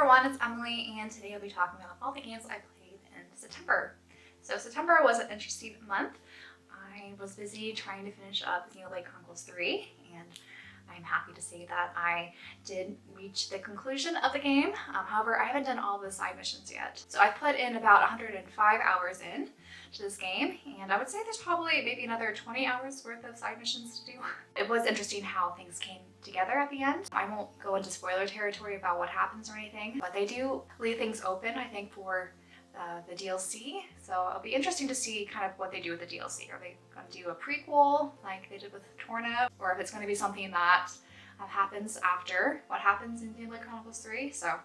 everyone, it's Emily, and today I'll be talking about all the games I played in September. So September was an interesting month. I was busy trying to finish up Xenoblade Chronicles 3, and I'm happy to say that I did reach the conclusion of the game. However, I haven't done all the side missions yet. So I put in about 105 hours in to this game, and I would say there's probably maybe another 20 hours worth of side missions to do. It was interesting how things came together at the end. I won't go into spoiler territory about what happens or anything, but they do leave things open, I think, for the DLC. So it'll be interesting to see kind of what they do with the DLC. Are they going to do a prequel like they did with Torna, or if it's going to be something that happens after what happens in Xenoblade Chronicles 3. So it'll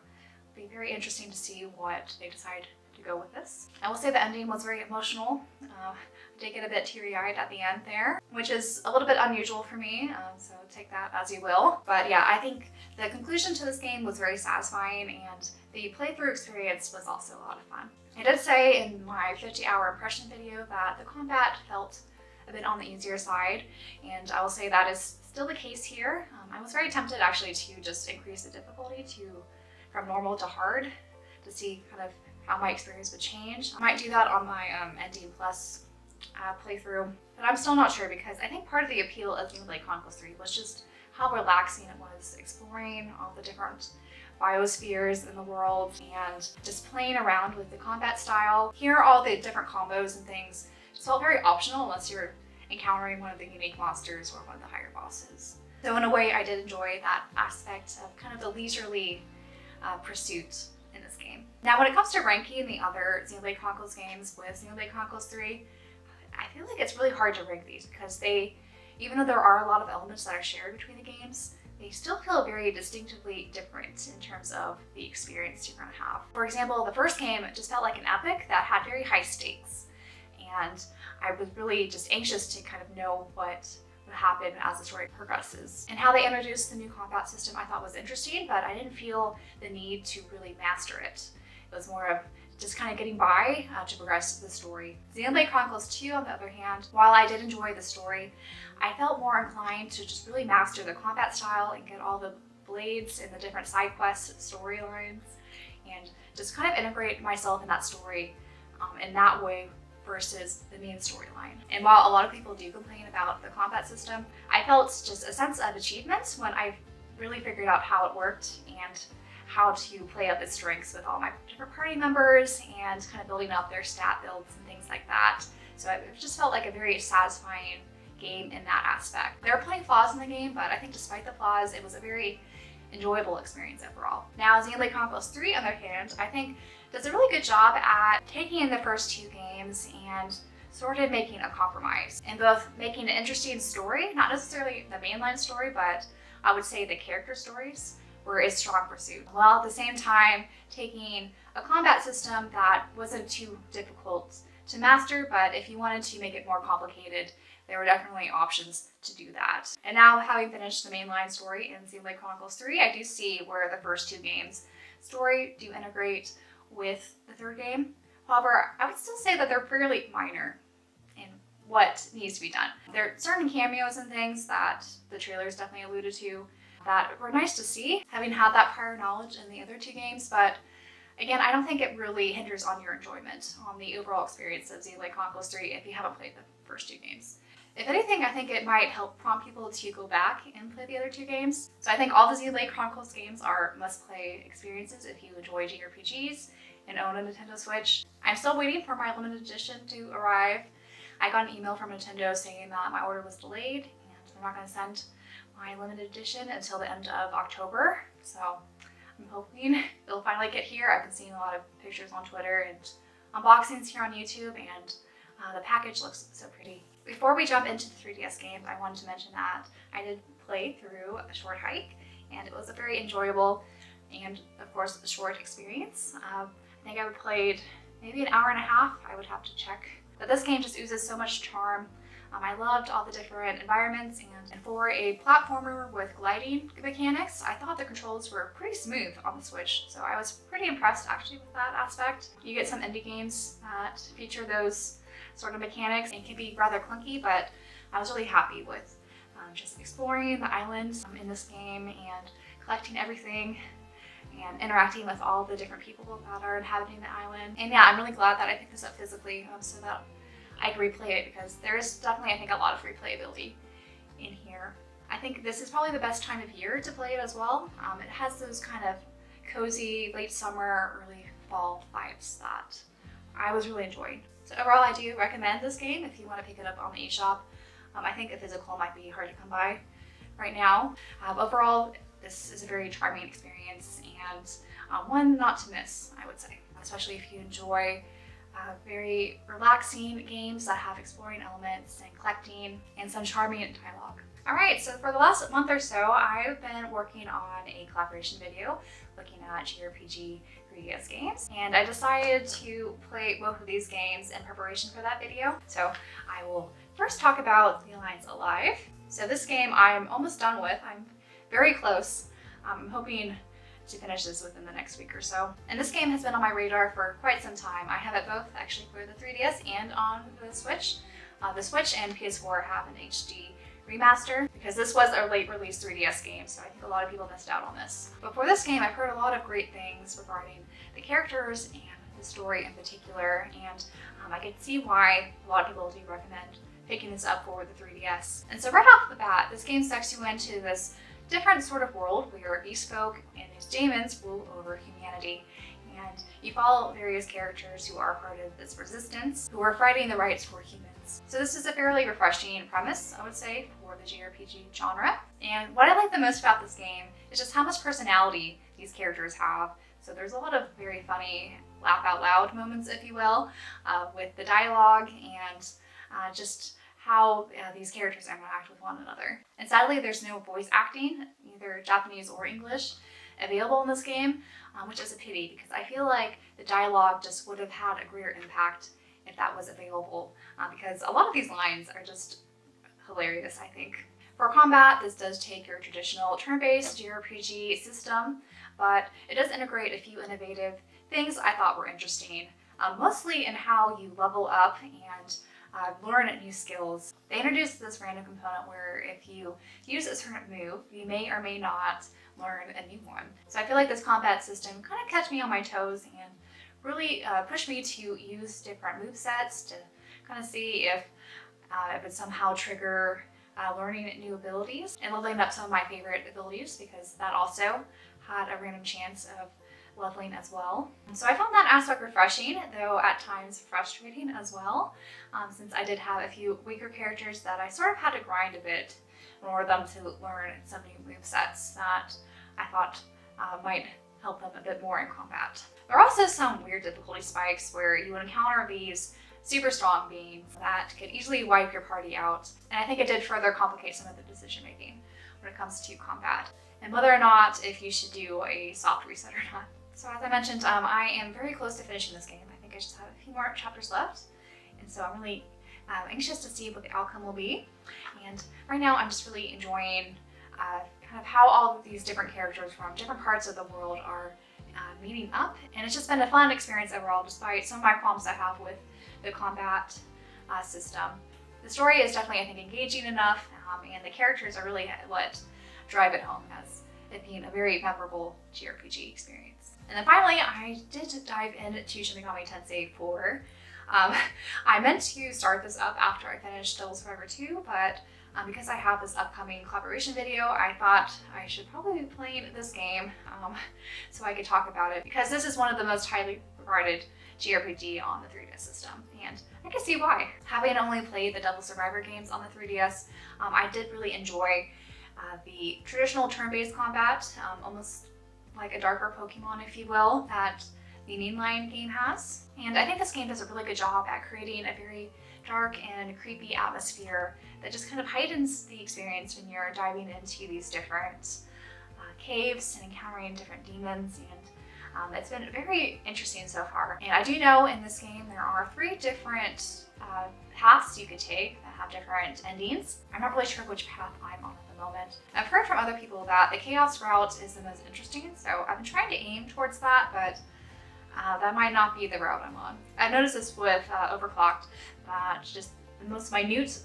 be very interesting to see what they decide to go with this. I will say the ending was very emotional. I did get a bit teary-eyed at the end there, which is a little bit unusual for me, so take that as you will. But yeah, I think the conclusion to this game was very satisfying, and the playthrough experience was also a lot of fun. I did say in my 50-hour impression video that the combat felt a bit on the easier side, and I will say that is still the case here. I was very tempted actually to just increase the difficulty from normal to hard to see kind of how my experience would change. I might do that on my ND Plus playthrough, but I'm still not sure because I think part of the appeal of Xenoblade Chronicles 3 was just how relaxing it was, exploring all the different biospheres in the world and just playing around with the combat style. Here, all the different combos and things just felt very optional unless you're encountering one of the unique monsters or one of the higher bosses. So in a way, I did enjoy that aspect of kind of the leisurely pursuit in this game. Now, when it comes to ranking the other Xenoblade Chronicles games with Xenoblade Chronicles 3, I feel like it's really hard to rank these because even though there are a lot of elements that are shared between the games, they still feel very distinctively different in terms of the experience you're going to have. For example, the first game just felt like an epic that had very high stakes, and I was really just anxious to kind of know what would happen as the story progresses. And how they introduced the new combat system I thought was interesting, but I didn't feel the need to really master it. It was more of just kind of getting by to progress the story. Xenoblade Chronicles 2, on the other hand, while I did enjoy the story, I felt more inclined to just really master the combat style and get all the blades and the different side quest storylines and just kind of integrate myself in that story in that way versus the main storyline. And while a lot of people do complain about the combat system, I felt just a sense of achievement when I really figured out how it worked and how to play up its strengths with all my different party members and kind of building up their stat builds and things like that. So it just felt like a very satisfying game in that aspect. There are plenty of flaws in the game, but I think despite the flaws, it was a very enjoyable experience overall. Now, Xenoblade Chronicles 3, on the other hand, I think does a really good job at taking in the first two games and sort of making a compromise in both making an interesting story, not necessarily the mainline story, but I would say the character stories were a strong pursuit, while at the same time taking a combat system that wasn't too difficult to master, but if you wanted to make it more complicated, there were definitely options to do that. And now, having finished the mainline story in Xenoblade Chronicles 3, I do see where the first two games' story do integrate with the third game. However, I would still say that they're fairly minor in what needs to be done. There are certain cameos and things that the trailers definitely alluded to that were nice to see, having had that prior knowledge in the other two games, but again, I don't think it really hinders on your enjoyment on the overall experience of Xenoblade Chronicles 3 if you haven't played the first two games. If anything, I think it might help prompt people to go back and play the other two games. So I think all the Xenoblade Chronicles games are must-play experiences if you enjoy JRPGs and own a Nintendo Switch. I'm still waiting for my limited edition to arrive. I got an email from Nintendo saying that my order was delayed and they're not going to send my limited edition until the end of October. So I'm hoping it'll finally get here. I've been seeing a lot of pictures on Twitter and unboxings here on YouTube, and the package looks so pretty. Before we jump into the 3DS games, I wanted to mention that I did play through A Short Hike, and it was a very enjoyable and, of course, a short experience. I think I played maybe an hour and a half. I would have to check. But this game just oozes so much charm. I loved all the different environments, and for a platformer with gliding mechanics, I thought the controls were pretty smooth on the Switch, so I was pretty impressed actually with that aspect. You get some indie games that feature those sort of mechanics and can be rather clunky, but I was really happy with just exploring the island in this game and collecting everything and interacting with all the different people that are inhabiting the island. And yeah, I'm really glad that I picked this up physically so that I can replay it, because there is definitely, I think, a lot of replayability in here. I think this is probably the best time of year to play it as well. It has those kind of cozy late summer, early fall vibes that I was really enjoying. So overall, I do recommend this game if you want to pick it up on the eShop. I think a physical might be hard to come by right now. Overall, this is a very charming experience and one not to miss, I would say, especially if you enjoy very relaxing games that have exploring elements and collecting and some charming dialogue. Alright, so for the last month or so, I've been working on a collaboration video looking at JRPG 3DS games, and I decided to play both of these games in preparation for that video. So I will first talk about The Alliance Alive. So this game I'm almost done with. I'm very close. I'm hoping to finish this within the next week or so. And this game has been on my radar for quite some time. I have it both actually for the 3DS and on the Switch. The Switch and PS4 have an HD remaster because this was a late release 3DS game, so I think a lot of people missed out on this. But for this game, I've heard a lot of great things regarding the characters and the story in particular, and I can see why a lot of people do recommend picking this up for the 3DS. And so right off the bat, this game sucks you into this different sort of world where beast folk and these demons rule over humanity. And you follow various characters who are part of this resistance, who are fighting the rights for humans. So this is a fairly refreshing premise, I would say, for the JRPG genre. And what I like the most about this game is just how much personality these characters have. So there's a lot of very funny, laugh out loud moments, if you will, with the dialogue and just how these characters interact with one another. And sadly, there's no voice acting, either Japanese or English, available in this game, which is a pity because I feel like the dialogue just would have had a greater impact if that was available, because a lot of these lines are just hilarious, I think. For combat, this does take your traditional turn-based JRPG system, but it does integrate a few innovative things I thought were interesting, mostly in how you level up and learn new skills. They introduced this random component where if you use a certain move, you may or may not learn a new one. So I feel like this combat system kind of kept me on my toes and really pushed me to use different move sets to kind of see if it would somehow trigger learning new abilities and leveling up some of my favorite abilities, because that also had a random chance of leveling as well. So I found that aspect refreshing, though at times frustrating as well, since I did have a few weaker characters that I sort of had to grind a bit in order for them to learn some new movesets that I thought might help them a bit more in combat. There are also some weird difficulty spikes where you would encounter these super strong beings that could easily wipe your party out, and I think it did further complicate some of the decision making when it comes to combat, and whether or not if you should do a soft reset or not. So as I mentioned, I am very close to finishing this game. I think I just have a few more chapters left, and so I'm really anxious to see what the outcome will be. And right now I'm just really enjoying kind of how all of these different characters from different parts of the world are meeting up, and it's just been a fun experience overall, despite some of my problems I have with the combat system. The story is definitely, I think, engaging enough, and the characters are really what drive it home as it being a very memorable JRPG experience. And then finally, I did dive into Shin Megami Tensei 4. I meant to start this up after I finished Devil Survivor 2, but because I have this upcoming collaboration video, I thought I should probably be playing this game so I could talk about it, because this is one of the most highly regarded JRPG on the 3DS system, and I can see why. Having only played the Devil Survivor games on the 3DS, I did really enjoy the traditional turn-based combat, almost like a darker Pokemon, if you will, that the Mainline game has. And I think this game does a really good job at creating a very dark and creepy atmosphere that just kind of heightens the experience when you're diving into these different caves and encountering different demons, and it's been very interesting so far. And I do know in this game there are 3 different paths you could take that have different endings. I'm not really sure which path I'm on at the moment. I've heard from other people that the Chaos route is the most interesting, so I've been trying to aim towards that, but that might not be the route I'm on. I've noticed this with Overclocked, that just the most minute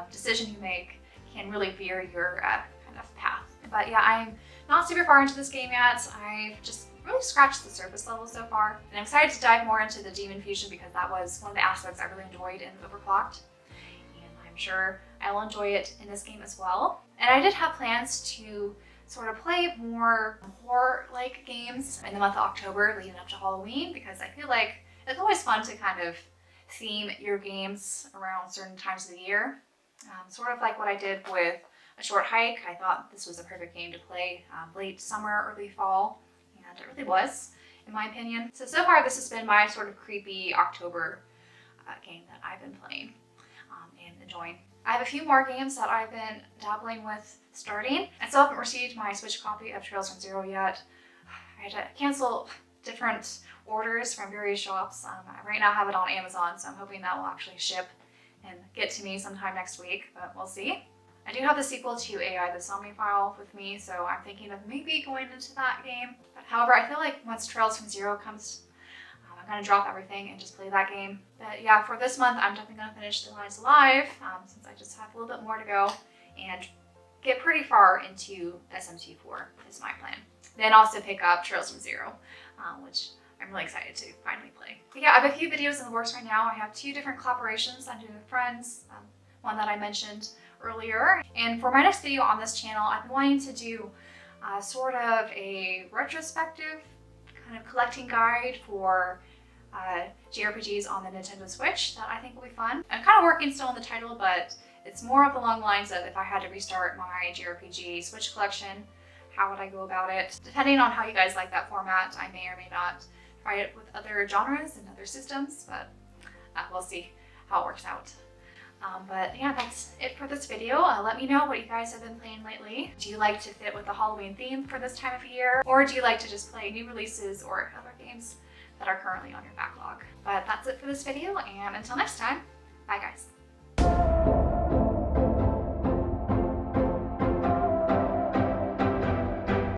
decision you make can really veer your kind of path. But yeah, I'm not super far into this game yet. I've just really scratched the surface level so far, and I'm excited to dive more into the demon fusion because that was one of the aspects I really enjoyed in Overclocked, and I'm sure I will enjoy it in this game as well. And I did have plans to sort of play more horror-like games in the month of October leading up to Halloween, because I feel like it's always fun to kind of theme your games around certain times of the year. Sort of like what I did with A Short Hike. I thought this was a perfect game to play late summer, early fall, and it really was, in my opinion. So far this has been my sort of creepy October game that I've been playing and enjoying. I have a few more games that I've been dabbling with starting. I still haven't received my Switch copy of Trails from Zero yet. I had to cancel different orders from various shops. I right now have it on Amazon, so I'm hoping that will actually ship and get to me sometime next week, but we'll see. I do have the sequel to AI the Somnifile with me, so I'm thinking of maybe going into that game. But however, I feel like once Trails from Zero comes, I'm gonna drop everything and just play that game. But yeah, for this month, I'm definitely gonna finish The Lies Alive, since I just have a little bit more to go, and get pretty far into SMT4 is my plan. Then also pick up Trails from Zero, which I'm really excited to finally play. But yeah, I have a few videos in the works right now. I have 2 different collaborations I'm doing with friends, one that I mentioned earlier. And for my next video on this channel, I've been wanting to do sort of a retrospective kind of collecting guide for JRPGs on the Nintendo Switch that I think will be fun. I'm kind of working still on the title, but it's more of the long lines of if I had to restart my JRPG Switch collection, how would I go about it? Depending on how you guys like that format, I may or may not try it with other genres and other systems, but we'll see how it works out. But yeah, that's it for this video. Let me know what you guys have been playing lately. Do you like to fit with the Halloween theme for this time of year? Or do you like to just play new releases or other games that are currently on your backlog? But that's it for this video, and until next time,